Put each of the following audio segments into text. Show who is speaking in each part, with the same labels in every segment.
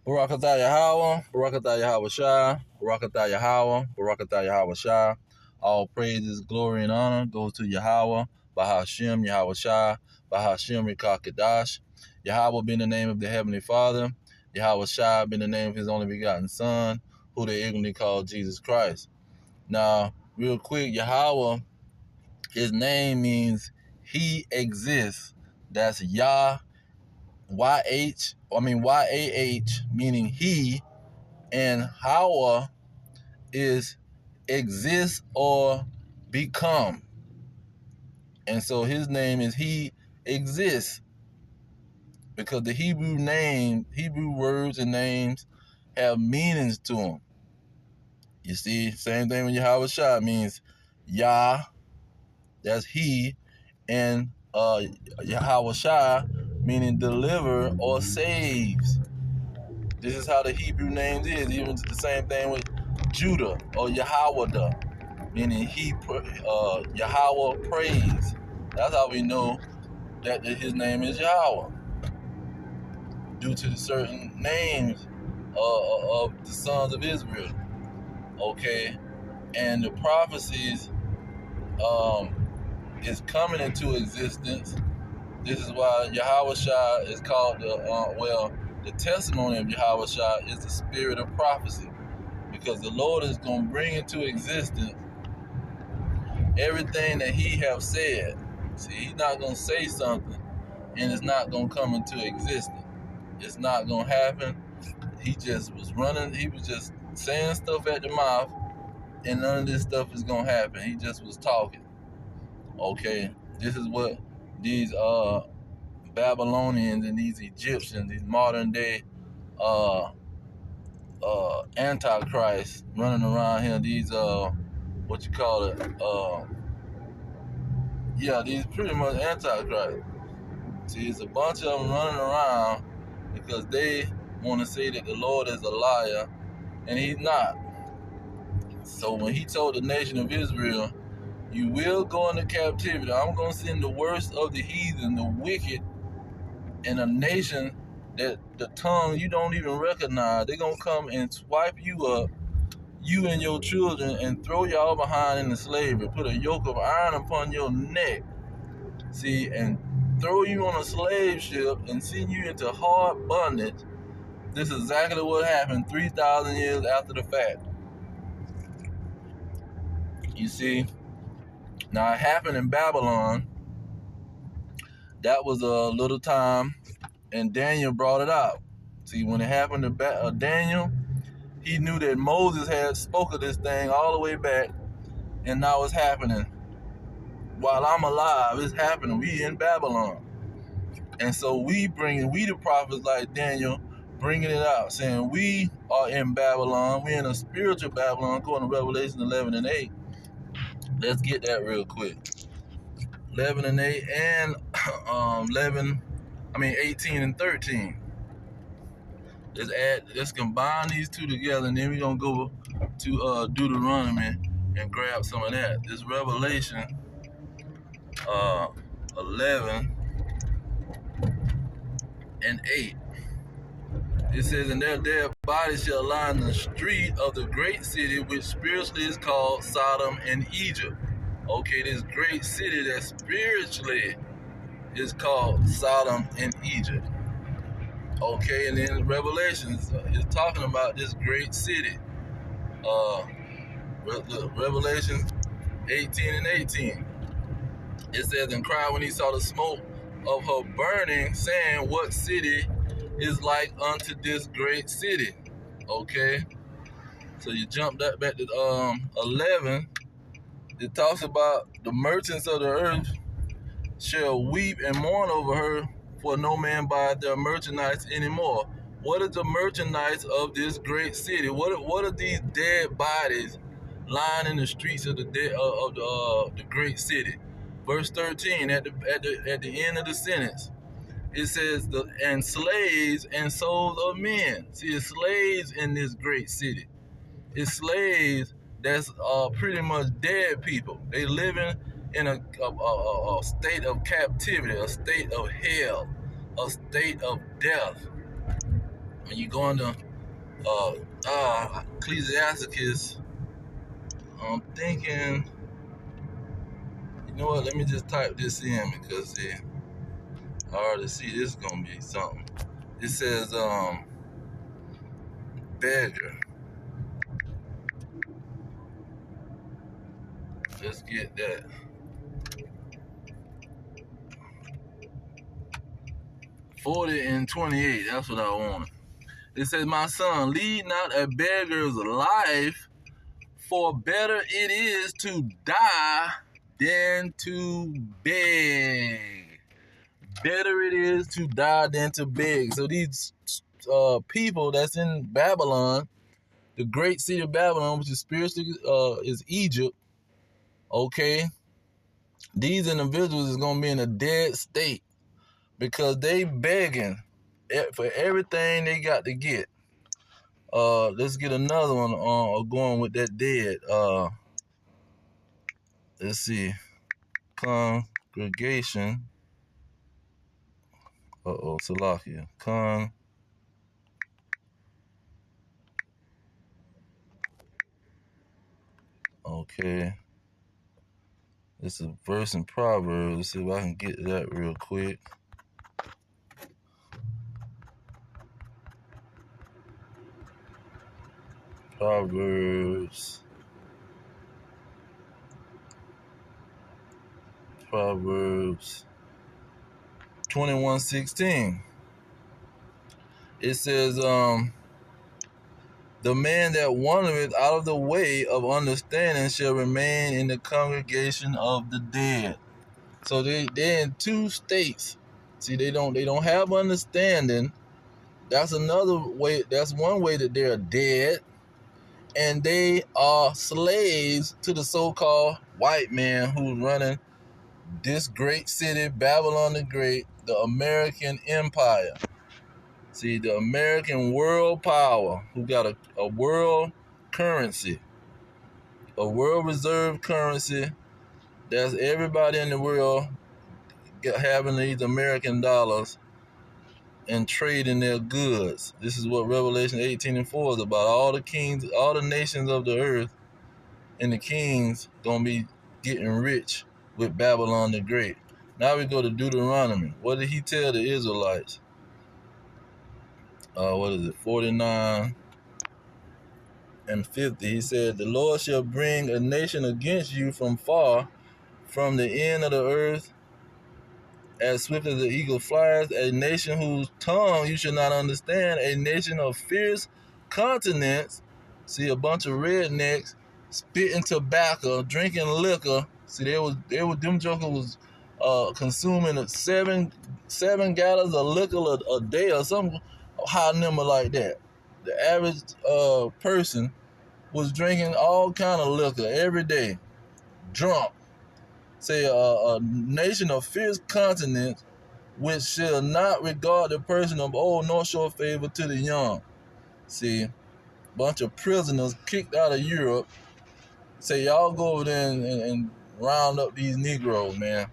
Speaker 1: Barakatah Yahweh, Barakatah Yahweh Shai, Barakatah Yahweh, Barakatah Yahweh Shai. All praises, glory, and honor goes to Yahweh, Bahashem, Yahweh Shai, Bahashem, Rikah Kadash. Yahweh being the name of the Heavenly Father, Yahweh Shai being the name of His only begotten Son, who they ignorantly call Jesus Christ. Now, real quick, Yahweh, His name means He exists. That's Yah, Y-A-H, meaning He, and Hawa is exist or become. And so his name is He exists because the Hebrew words and names have meanings to them. You see, same thing when Yahweh Shai means Yah, that's He, and Yahweh Shai meaning deliver or saves. This is how the Hebrew names is. Even the same thing with Judah or Yahweh, meaning Yahweh praise. That's how we know that his name is Yahweh, due to the certain names of the sons of Israel. Okay, and the prophecies is coming into existence. This is why Yahweh Shai is called the testimony of Yahweh Shai is the spirit of prophecy, because the Lord is going to bring into existence everything that He have said. See, He's not going to say something and it's not going to come into existence. It's not going to happen. He just was running. He was just saying stuff at the mouth, and none of this stuff is going to happen. He just was talking. Okay, this is what these Babylonians and these Egyptians, these modern day antichrists running around here, these what you call it, these pretty much antichrists. See, it's a bunch of them running around because they want to say that the Lord is a liar, and He's not. So when He told the nation of Israel, you will go into captivity, I'm going to send the worst of the heathen, the wicked, in a nation that the tongue you don't even recognize. They're going to come and swipe you up, you and your children, and throw y'all behind into slavery, put a yoke of iron upon your neck, see, and throw you on a slave ship and send you into hard bondage. This is exactly what happened 3,000 years after the fact. You see, now it happened in Babylon. That was a little time, and Daniel brought it out. See, when it happened to Daniel, he knew that Moses had spoken this thing all the way back, and now it's happening. While I'm alive, it's happening. We in Babylon. And so we the prophets like Daniel, bringing it out, saying we are in Babylon. We're in a spiritual Babylon, according to Revelation 11 and 8. Let's get that real quick. 11 and 8 and 18 and 13. Let's combine these two together, and then we're going to go to Deuteronomy and grab some of that. This Revelation 11 and 8. It says, and their dead bodies shall lie in the street of the great city, which spiritually is called Sodom and Egypt. Okay, this great city that spiritually is called Sodom and Egypt. Okay, and then Revelation is talking about this great city. Revelation 18 and 18. It says, and cried when he saw the smoke of her burning, saying, what city is like unto this great city? Okay, so you jump that back to 11. It talks about the merchants of the earth shall weep and mourn over her, for no man buyeth their merchandise anymore. What is the merchandise of this great city? What are these dead bodies lying in the streets of the great city? Verse 13 at the end of the sentence, it says and slaves and souls of men. See, it's slaves in this great city. It's slaves that's pretty much dead people. They living in a state of captivity, a state of hell, a state of death. when you go into Ecclesiasticus, I'm thinking, you know what? Let me just type this in because I already see this is gonna be something. It says beggar. Let's get that. 40 and 28. That's what I want. It says, my son, lead not a beggar's life, for better it is to die than to beg. Better it is to die than to beg. So these people that's in Babylon, the great city of Babylon, which is spiritually is Egypt, okay? These individuals is going to be in a dead state because they begging for everything they got to get. Let's get another one going with that dead. Let's see. Congregation. Salakia. Okay. This is a verse in Proverbs. Let's see if I can get that real quick. Proverbs 21:16. It says, the man that wandereth out of the way of understanding shall remain in the congregation of the dead. So they're in two states. See, they don't have understanding. That's another way. That's one way that they're dead, and they are slaves to the so-called white man who's running this great city, Babylon the Great, the American Empire. See, the American world power, who got a world currency, a world reserve currency. That's everybody in the world having these American dollars and trading their goods. This is what Revelation 18:4 is about. All the kings, all the nations of the earth, and the kings gonna be getting rich with Babylon the Great. Now we go to Deuteronomy. What did he tell the Israelites? What is it? 49 and 50. He said, the Lord shall bring a nation against you from far, from the end of the earth, as swift as the eagle flies, a nation whose tongue you should not understand, a nation of fierce continents. See, a bunch of rednecks spitting tobacco, drinking liquor. See, them jokers was consuming seven gallons of liquor a day or something high number like that. The average person was drinking all kind of liquor every day, drunk. Say a nation of fierce continents, which shall not regard the person of old nor show favor to the young. See, bunch of prisoners kicked out of Europe. Say, y'all go over there and round up these Negroes, man,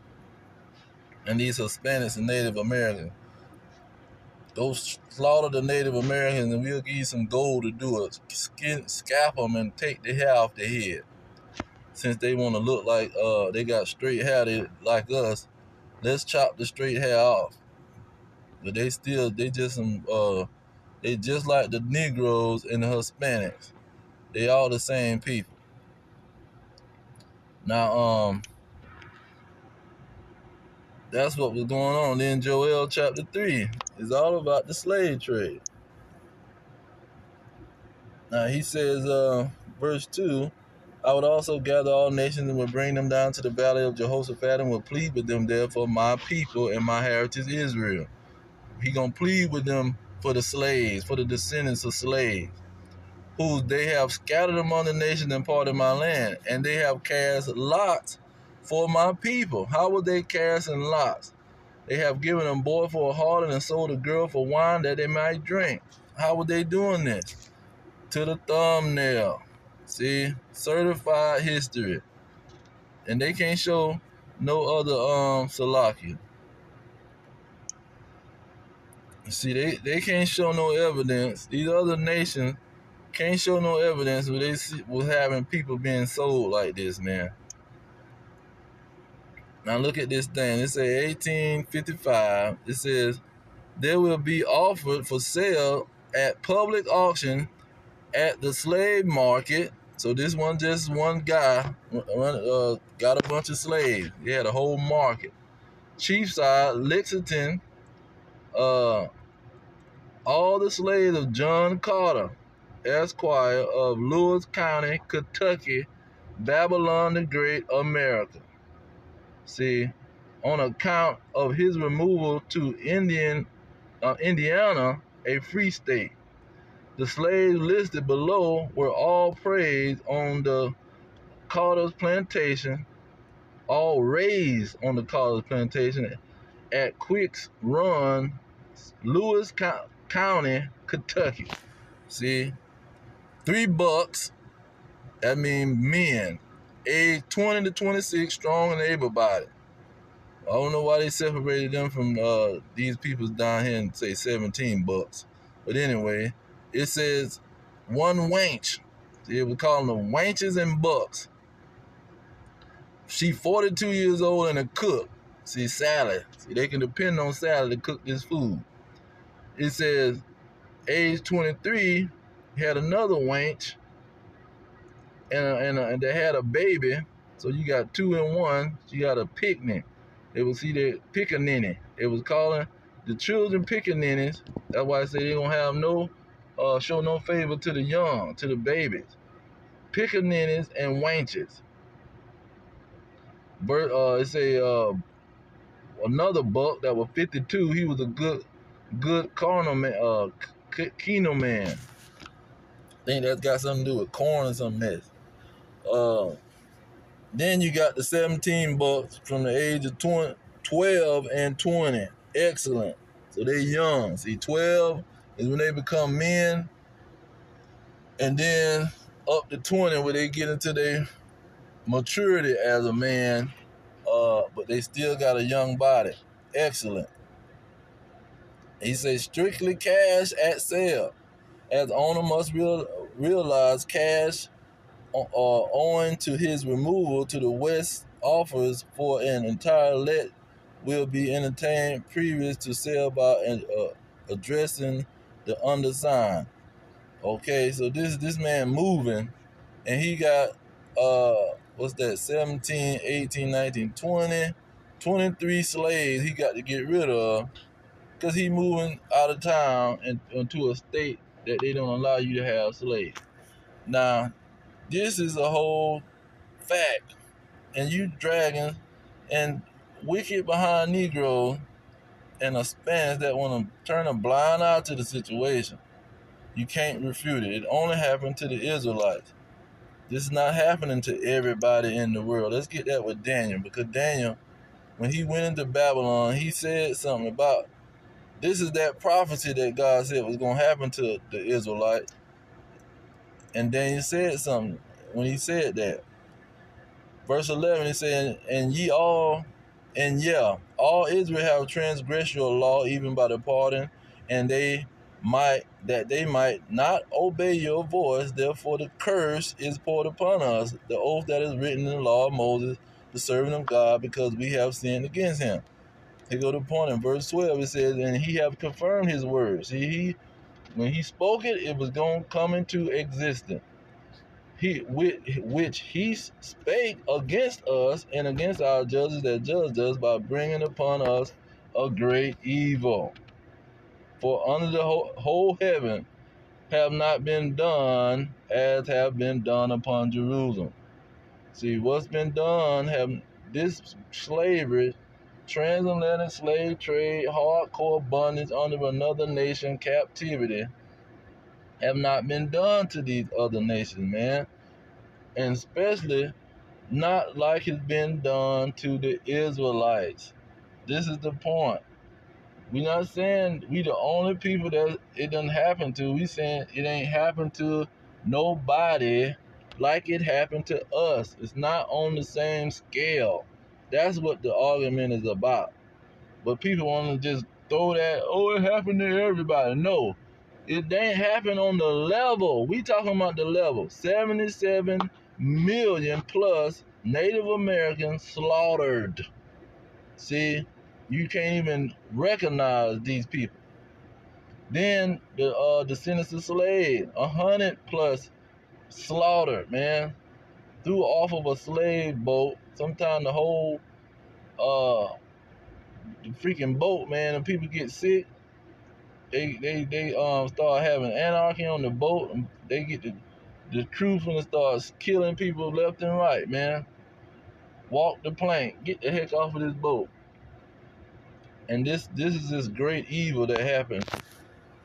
Speaker 1: and these Hispanics and Native Americans. Go slaughter the Native Americans, and we'll give you some gold to do it. Scalp them and take the hair off their head. Since they want to look like they got straight hair like us, let's chop the straight hair off. But they just like the Negroes and the Hispanics. They all the same people. Now, that's what was going on. Then Joel chapter 3 is all about the slave trade. Now he says, verse 2, I would also gather all nations and would bring them down to the valley of Jehoshaphat and would plead with them there for my people and my heritage Israel. He gonna plead with them for the slaves, for the descendants of slaves, who they have scattered among the nations and parted my land, and they have cast lots for my people. How would they cast in lots? They have given a boy for a harlot and sold a girl for wine that they might drink. How were they doing this? To the thumbnail. See, certified history. And they can't show no other Salakia. See, they can't show no evidence. These other nations can't show no evidence where they was having people being sold like this, man. Now look at this thing. It says 1855. It says they will be offered for sale at public auction at the slave market. So this one just one guy got a bunch of slaves. He had a whole market. Cheapside, Lexington, uh, all the slaves of John Carter, Esquire of Lewis County, Kentucky, Babylon the Great, America. See, on account of his removal to Indiana, a free state. The slaves listed below were all praised on the Carter's plantation, all raised on the Carter's plantation at Quicks Run, Lewis County, Kentucky. See, $3. That means men, age 20 to 26, strong and able-bodied. I don't know why they separated them from these people down here and say $17. But anyway, it says one wench. They were calling them wenches and bucks. She 42 years old and a cook. See, Sally. See, they can depend on Sally to cook this food. It says age 23, had another wench, and they had a baby. So you got 2 in 1. She got a picnic. It was the pickaninny. It was calling the children pickaninnies. That's why I say they don't have show no favor to the young, to the babies. Pickaninnies and wenches. It say another buck that was 52. He was a good corner man, Keno man. I think that's got something to do with corn or some mess. Then you got the 17 bucks from the age of 12 and 20. Excellent. So they young. See, 12 is when they become men, and then up to 20 where they get into their maturity as a man, but they still got a young body. Excellent. He says strictly cash at sale, as owner must realize cash owing to his removal to the West. Offers for an entire let will be entertained previous to sale by addressing the undersigned. Okay, so this man moving, and he got what's that, 17, 18, 19, 20, 23 slaves he got to get rid of because he moving out of town and into a state that they don't allow you to have slaves. Now, this is a whole fact, and you dragging and wicked behind Negroes and a Spanish that want to turn a blind eye to the situation. You can't refute it. It only happened to the Israelites. This is not happening to everybody in the world. Let's get that with Daniel, because Daniel, when he went into Babylon, he said something about this is that prophecy that God said was going to happen to the Israelites. And Daniel said something when he said that. Verse 11, he said, all Israel have transgressed your law, even by departing, and they might not obey your voice. Therefore the curse is poured upon us, the oath that is written in the law of Moses, the servant of God, because we have sinned against him. He go to the point in verse 12, it says, and he have confirmed his words. See, when he spoke it, it was going to come into existence. Which he spake against us and against our judges that judged us, by bringing upon us a great evil. For under the whole heaven have not been done as have been done upon Jerusalem. See, what's been done, this slavery, transatlantic slave trade, hardcore bondage under another nation, captivity, have not been done to these other nations, man. And especially not like it's been done to the Israelites. This is the point. We're not saying we the only people that it doesn't happen to. We saying it ain't happened to nobody like it happened to us. It's not on the same scale. That's what the argument is about. But people want to just throw that, oh, it happened to everybody. No, it ain't happen on the level. We talking about the level. 77 million plus Native Americans slaughtered. See, you can't even recognize these people. Then the descendants of slaves, 100 plus slaughtered, man. Threw off of a slave boat. Sometimes the whole the freaking boat, man, and people get sick. They start having anarchy on the boat, and they get the crew finna start killing people left and right, man. Walk the plank, get the heck off of this boat. And this is this great evil that happened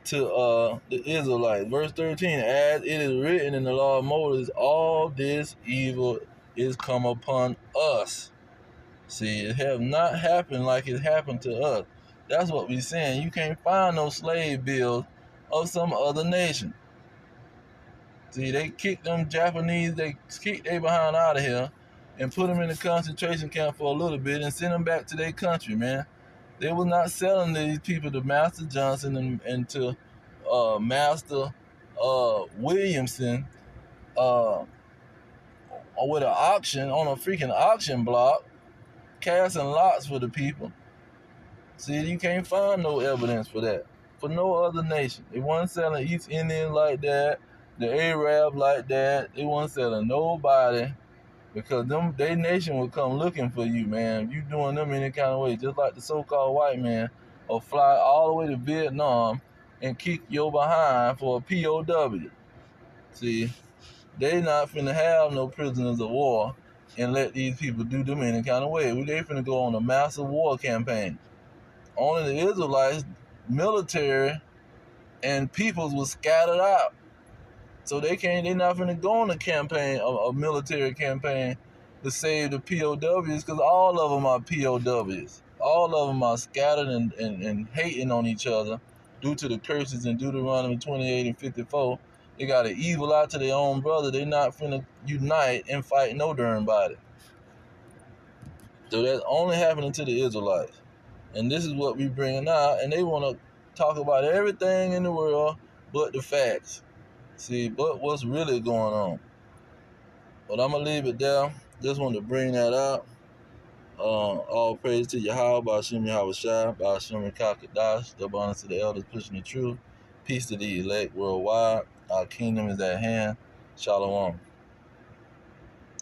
Speaker 1: to the Israelites. Verse 13, as it is written in the law of Moses, all this evil is come upon us. See, it have not happened like it happened to us. That's what we're saying. You can't find no slave bills of some other nation. See, they kicked them Japanese, they kicked they behind out of here and put them in the concentration camp for a little bit and sent them back to their country, man. They were not selling these people to Master Johnson and to Master Williamson with an auction on a freaking auction block, casting lots for the people. See, you can't find no evidence for that. For no other nation. They weren't selling East Indians like that, the Arab like that. They weren't selling nobody because they nation would come looking for you, man. If you doing them any kind of way, just like the so-called white man will fly all the way to Vietnam and kick your behind for a POW. See, they not finna have no prisoners of war and let these people do them any kind of way. They finna go on a massive war campaign. Only the Israelites, military, and peoples was scattered out. So they're not finna go on a military campaign to save the POWs because all of them are POWs. All of them are scattered and hating on each other due to the curses in Deuteronomy 28 and 54. They got an evil out to their own brother. They not finna unite and fight no darn body. So that's only happening to the Israelites. And this is what we bringing out, and they want to talk about everything in the world but the facts. See, but what's really going on. But I'm going to leave it there. Just wanted to bring that out. All praise to Yahweh, Ba'ashem Yahweh Shai, Ba'ashem Kakadash, double honor to the elders pushing the truth. Peace to the elect worldwide. Our kingdom is at hand. Shalom.